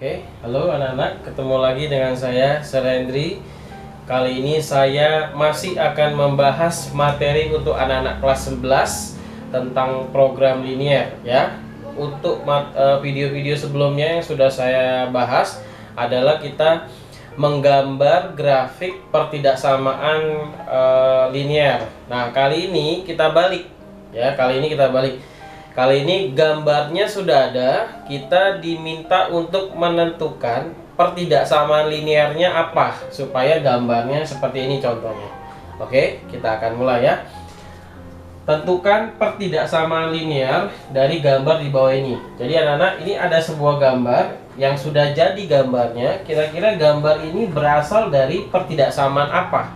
Oke, halo anak-anak, ketemu lagi dengan saya, Serendri. Kali ini saya masih akan membahas materi untuk anak-anak kelas 11 tentang program linier ya. Untuk video-video sebelumnya yang sudah saya bahas adalah kita menggambar grafik pertidaksamaan linier. Nah, kali ini kita balik ya, Kali ini gambarnya sudah ada, kita diminta untuk menentukan pertidaksamaan linearnya apa supaya gambarnya seperti ini contohnya. Oke, kita akan mulai ya. Tentukan pertidaksamaan linear dari gambar di bawah ini. Jadi anak-anak, ini ada sebuah gambar yang sudah jadi gambarnya. Kira-kira gambar ini berasal dari pertidaksamaan apa?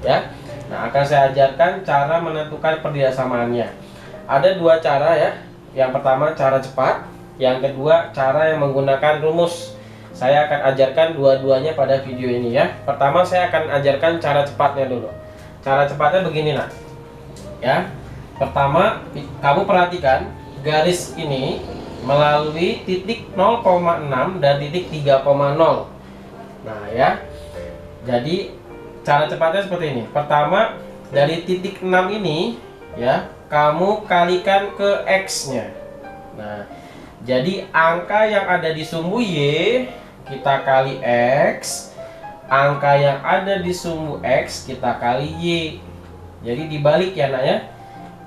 Ya. Nah, akan saya ajarkan cara menentukan pertidaksamaannya. Ada dua cara ya. Yang pertama cara cepat, yang kedua cara yang menggunakan rumus. Saya akan ajarkan dua-duanya pada video ini ya. Pertama saya akan ajarkan cara cepatnya dulu. Cara cepatnya begini nak. Ya. Pertama kamu perhatikan garis ini melalui titik 0,6 dan titik 3,0. Nah ya. Jadi cara cepatnya seperti ini. Pertama dari titik 6 ini ya, kamu kalikan ke X-nya. Nah, jadi angka yang ada di sumbu Y kita kali X, angka yang ada di sumbu X kita kali Y. Jadi dibalik ya nak ya.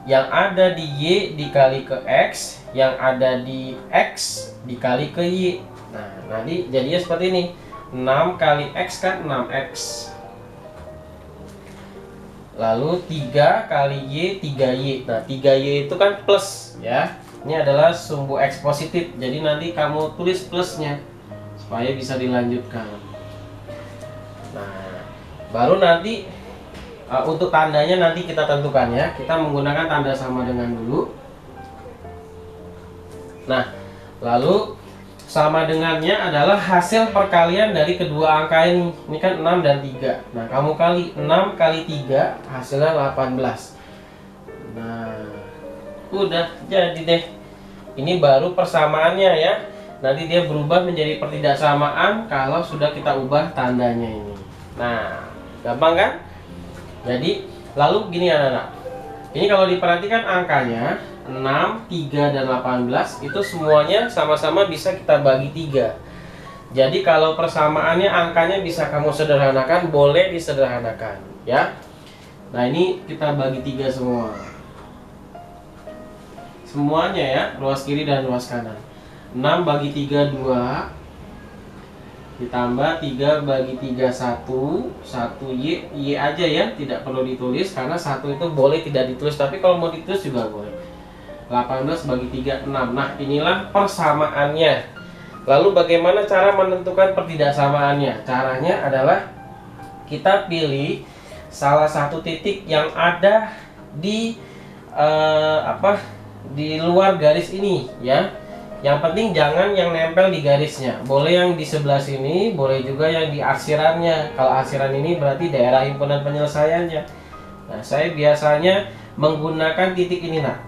Yang ada di Y dikali ke X, yang ada di X dikali ke Y. Nah, nanti jadinya seperti ini. 6 kali X kan 6X. Lalu 3 kali Y 3Y. Nah 3Y itu kan plus ya. Ini adalah sumbu X positif. Jadi nanti kamu tulis plusnya supaya bisa dilanjutkan. Nah baru nanti untuk tandanya nanti kita tentukan ya. Kita menggunakan tanda sama dengan dulu. Nah lalu sama dengannya adalah hasil perkalian dari kedua angka ini. Ini kan 6 dan 3. Nah, kamu kali 6 kali 3 hasilnya 18. Nah, udah jadi deh. Ini baru persamaannya ya. Nanti dia berubah menjadi pertidaksamaan kalau sudah kita ubah tandanya ini. Nah, gampang kan? Jadi, lalu gini anak-anak. Ini kalau diperhatikan angkanya 6, 3, dan 18 itu semuanya sama-sama bisa kita bagi 3. Jadi kalau persamaannya angkanya bisa kamu sederhanakan, boleh disederhanakan ya. Nah ini kita bagi 3 semua. Semuanya ya, ruas kiri dan ruas kanan. 6 bagi 3 2, ditambah 3 bagi 3 1, 1 Y aja ya, tidak perlu ditulis karena 1 itu boleh tidak ditulis, tapi kalau mau ditulis juga boleh. 18 bagi 3 6. Nah inilah persamaannya. Lalu bagaimana cara menentukan pertidaksamaannya? Caranya adalah kita pilih salah satu titik yang ada di di luar garis ini ya. Yang penting jangan yang nempel di garisnya. Boleh yang di sebelah sini, boleh juga yang di arsirannya. Kalau arsiran ini berarti daerah himpunan penyelesaiannya. Nah saya biasanya menggunakan titik ini nak,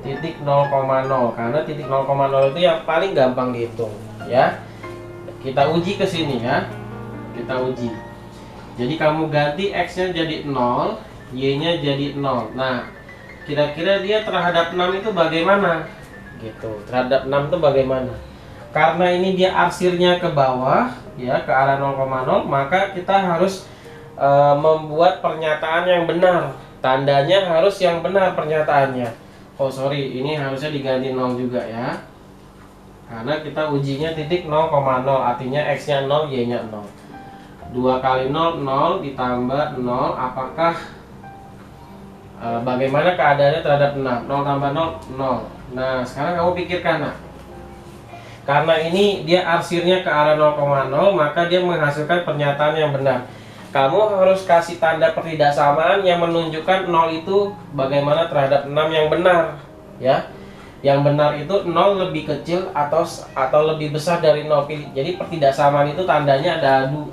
titik 0,0, karena titik 0,0 itu yang paling gampang dihitung ya. Kita uji ke sini ya. Kita uji. Jadi kamu ganti X-nya jadi 0, Y-nya jadi 0. Nah, kira-kira dia terhadap 6 itu bagaimana? Gitu. Terhadap 6 itu bagaimana? Karena ini dia arsirnya ke bawah ya, ke arah 0,0, maka kita harus membuat pernyataan yang benar. Tandanya harus yang benar pernyataannya. Oh sorry, ini harusnya diganti 0 juga ya. Karena kita ujinya titik 0,0, artinya X-nya 0, Y-nya 0. 2 kali 0, 0 ditambah 0, apakah bagaimana keadaannya terhadap 6? 0 tambah 0, 0. Nah sekarang kamu pikirkan nah. Karena ini dia arsirnya ke arah 0,0, maka dia menghasilkan pernyataan yang benar. Kamu harus kasih tanda pertidaksamaan yang menunjukkan 0 itu bagaimana terhadap 6 yang benar ya. Yang benar itu 0 lebih kecil atau lebih besar dari 0. Jadi pertidaksamaan itu tandanya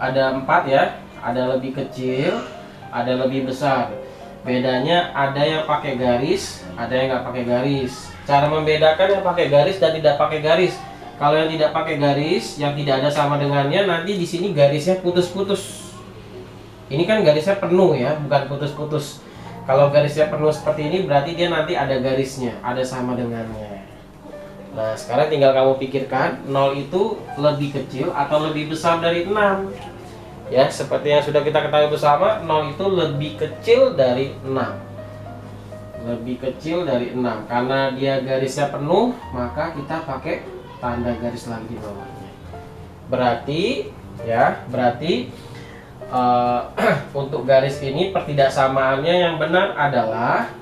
ada 4 ya. Ada lebih kecil, ada lebih besar. Bedanya ada yang pakai garis, ada yang nggak pakai garis. Cara membedakan yang pakai garis dan tidak pakai garis, Kalau yang tidak pakai garis, yang tidak ada sama dengannya, nanti di sini garisnya putus-putus. Ini kan garisnya penuh ya, bukan putus-putus. Kalau garisnya penuh seperti ini berarti dia nanti ada garisnya, ada sama dengannya. Nah, sekarang tinggal kamu pikirkan 0 itu lebih kecil atau lebih besar dari 6. Ya, seperti yang sudah kita ketahui bersama, 0 itu lebih kecil dari 6. Lebih kecil dari 6. Karena dia garisnya penuh, maka kita pakai tanda garis lagi di bawahnya. Berarti ya, untuk garis ini pertidaksamaannya yang benar adalah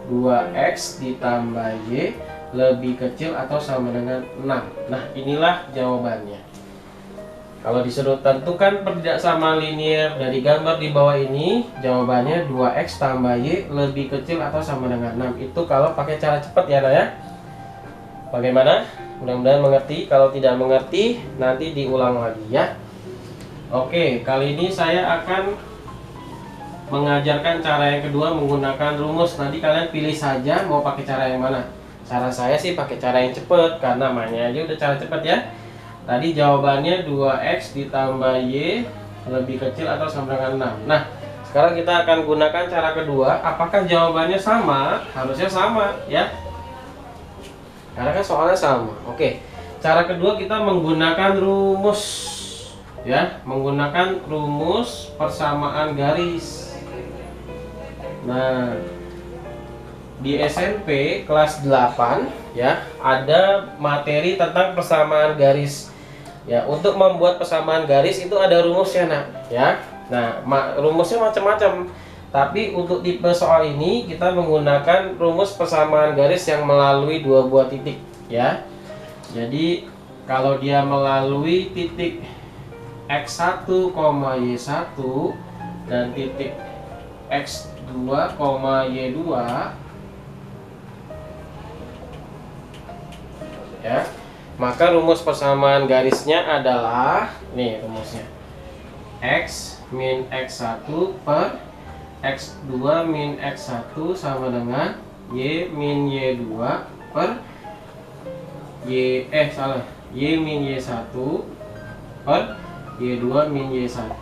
2x ditambah y lebih kecil atau sama dengan 6. Nah, inilah jawabannya. Kalau disuruh tentukan pertidaksamaan linear dari gambar di bawah ini, jawabannya 2x tambah y lebih kecil atau sama dengan 6. Itu kalau pakai cara cepat ya, Nah ya. Bagaimana? Mudah-mudahan mengerti. Kalau tidak mengerti, nanti diulang lagi ya. Oke, kali ini saya akan mengajarkan cara yang kedua menggunakan rumus. Nanti kalian pilih saja mau pakai cara yang mana. Cara saya sih pakai cara yang cepat, karena namanya aja udah cara cepat ya. Tadi jawabannya 2x ditambah y lebih kecil atau sama dengan 6. Nah, sekarang kita akan gunakan cara kedua. Apakah jawabannya sama? Harusnya sama ya, karena kan soalnya sama. Oke, cara kedua kita menggunakan rumus ya, menggunakan rumus persamaan garis. Nah, di SMP kelas 8 ya, ada materi tentang persamaan garis. Ya, untuk membuat persamaan garis itu ada rumusnya, Nak, ya. Nah, rumusnya macam-macam. Tapi untuk tipe soal ini kita menggunakan rumus persamaan garis yang melalui dua buah titik ya. Jadi kalau dia melalui titik x1, y1 dan titik x2, y2 ya, maka rumus persamaan garisnya adalah nih rumusnya, x min x1 per x2 min x1 sama dengan y min y2 per y min y1 per y2 min y1.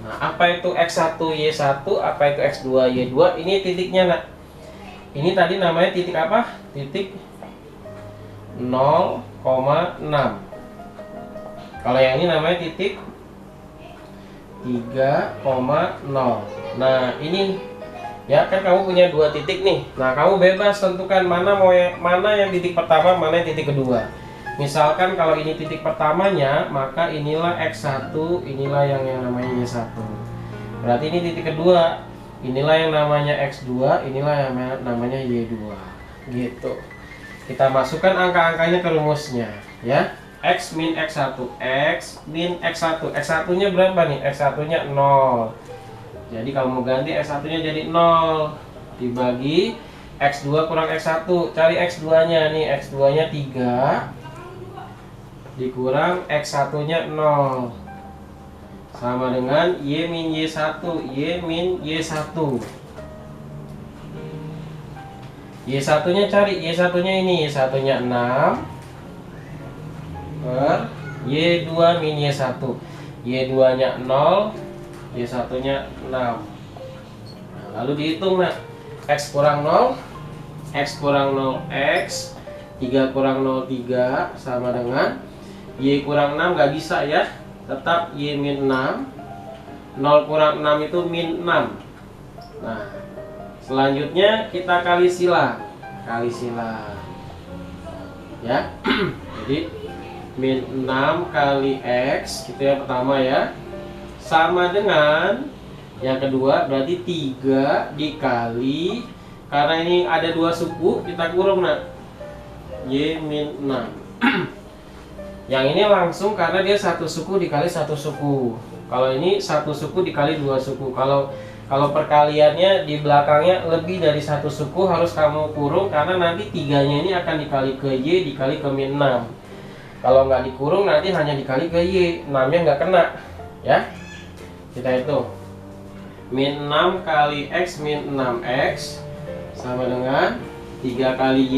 Nah, apa itu x1 y1, apa itu x2 y2? Ini titiknya, Nak. Ini tadi namanya titik apa? Titik 0,6. Kalau yang ini namanya titik 3,0. Nah, ini ya kan kamu punya dua titik nih. Nah, kamu bebas tentukan mana yang titik pertama, mana yang titik kedua. Misalkan kalau ini titik pertamanya, maka inilah x1, inilah yang namanya y1. Berarti ini titik kedua, inilah yang namanya x2, inilah yang namanya y2. Gitu. Kita masukkan angka-angkanya ke rumusnya ya. X min x1, x min x1. X1-nya berapa nih? X1-nya 0. Jadi kalau mau ganti x1-nya jadi 0 dibagi x2 kurang x1. Cari x2-nya nih, x2-nya 3 dikurang x1-nya 0 sama dengan y min y1, y min y1. Y1-nya cari, Y1-nya ini, Y1-nya 6 per Y2 min Y1. Y2-nya 0, Y1-nya 6. Nah, lalu dihitung, Nak. X kurang 0, X kurang 0, X 3 kurang 0, 3 sama dengan Y kurang 6, nggak bisa ya, tetap Y min 6. 0 kurang 6 itu min 6. Nah, selanjutnya kita kali sila ya. Jadi min 6 kali X itu yang pertama ya, sama dengan yang kedua, berarti 3 dikali, karena ini ada dua suku kita kurung, Nak, Y min 6. Yang ini langsung karena dia satu suku dikali satu suku. Kalau ini satu suku dikali dua suku. Kalau perkaliannya di belakangnya lebih dari satu suku harus kamu kurung, karena nanti 3-nya ini akan dikali ke Y dikali ke min 6. Kalau nggak dikurung nanti hanya dikali ke Y, 6-nya nggak kena ya. Kita hitung min 6 kali X min 6X sama dengan 3 kali Y,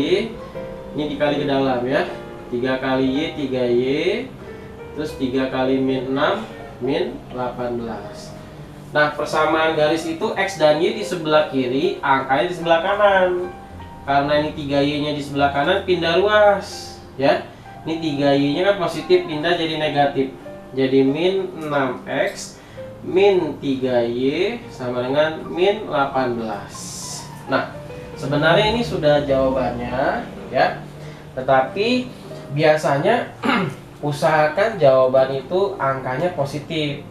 ini dikali ke dalam ya, 3 kali Y 3Y, terus 3 kali min 6 min 18. Nah, persamaan garis itu X dan Y di sebelah kiri, angkanya di sebelah kanan. Karena ini 3Y-nya di sebelah kanan, pindah ruas. Ya, ini 3Y-nya kan positif, pindah jadi negatif. Jadi min 6X min 3Y sama dengan min 18. Nah, sebenarnya ini sudah jawabannya, ya. Tetapi biasanya usahakan jawaban itu angkanya positif.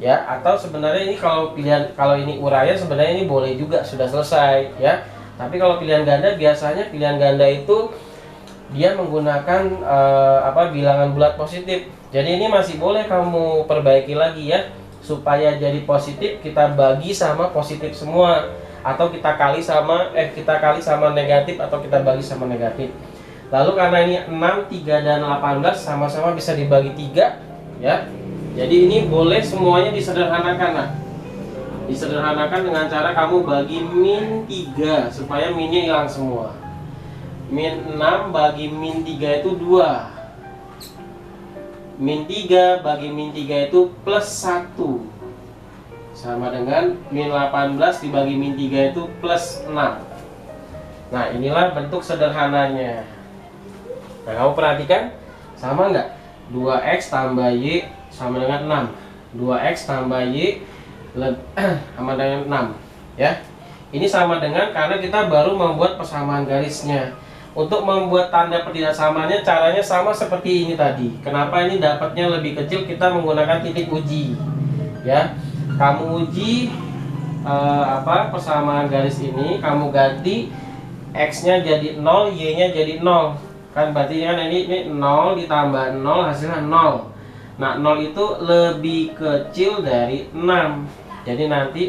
Ya, atau sebenarnya ini kalau ini uraian sebenarnya ini boleh juga sudah selesai, ya. Tapi kalau pilihan ganda, biasanya pilihan ganda itu dia menggunakan bilangan bulat positif. Jadi ini masih boleh kamu perbaiki lagi ya, supaya jadi positif kita bagi sama positif semua, atau kita kali sama negatif, atau kita bagi sama negatif. Lalu karena ini 6, 3 dan 18 sama-sama bisa dibagi 3, ya. Jadi ini boleh semuanya disederhanakan. Nah, disederhanakan dengan cara kamu bagi min 3 supaya minnya hilang semua. Min 6 bagi min 3 itu 2. Min 3 bagi min 3 itu plus 1. Sama dengan min 18 dibagi min 3 itu plus 6. Nah, inilah bentuk sederhananya. Nah, kamu perhatikan sama nggak? 2X tambah Y sama dengan 6. 2X tambah Y sama dengan 6, ya. Ini sama dengan karena kita baru membuat persamaan garisnya. Untuk membuat tanda pertidaksamaannya caranya sama seperti ini tadi. Kenapa ini dapatnya lebih kecil? Kita menggunakan titik uji, ya. Kamu uji persamaan garis ini, kamu ganti X-nya jadi 0, Y-nya jadi 0. Kan berarti kan ini 0 ditambah 0 hasilnya 0. Nah, 0 itu lebih kecil dari 6. Jadi nanti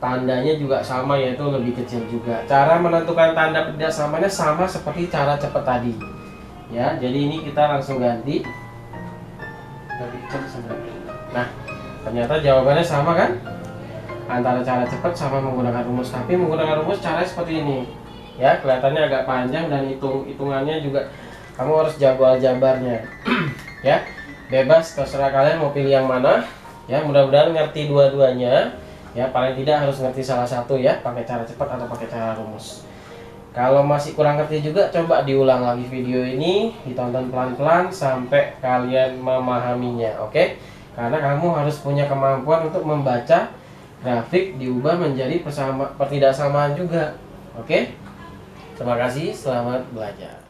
tandanya juga sama, yaitu lebih kecil juga. Cara menentukan tanda pertidaksamaannya sama seperti cara cepat tadi. Ya, jadi ini kita langsung ganti. Nah, ternyata jawabannya sama kan? Antara cara cepat sama menggunakan rumus. Tapi menggunakan rumus caranya seperti ini. Ya, kelihatannya agak panjang dan hitungannya juga kamu harus jago aljabarnya. Ya. Bebas, terserah kalian mau pilih yang mana. Ya, mudah-mudahan ngerti dua-duanya. Ya, paling tidak harus ngerti salah satu ya, pakai cara cepat atau pakai cara rumus. Kalau masih kurang ngerti juga, coba diulang lagi video ini, ditonton pelan-pelan sampai kalian memahaminya, oke? Karena kamu harus punya kemampuan untuk membaca grafik diubah menjadi pertidaksamaan juga, oke? Terima kasih, selamat belajar.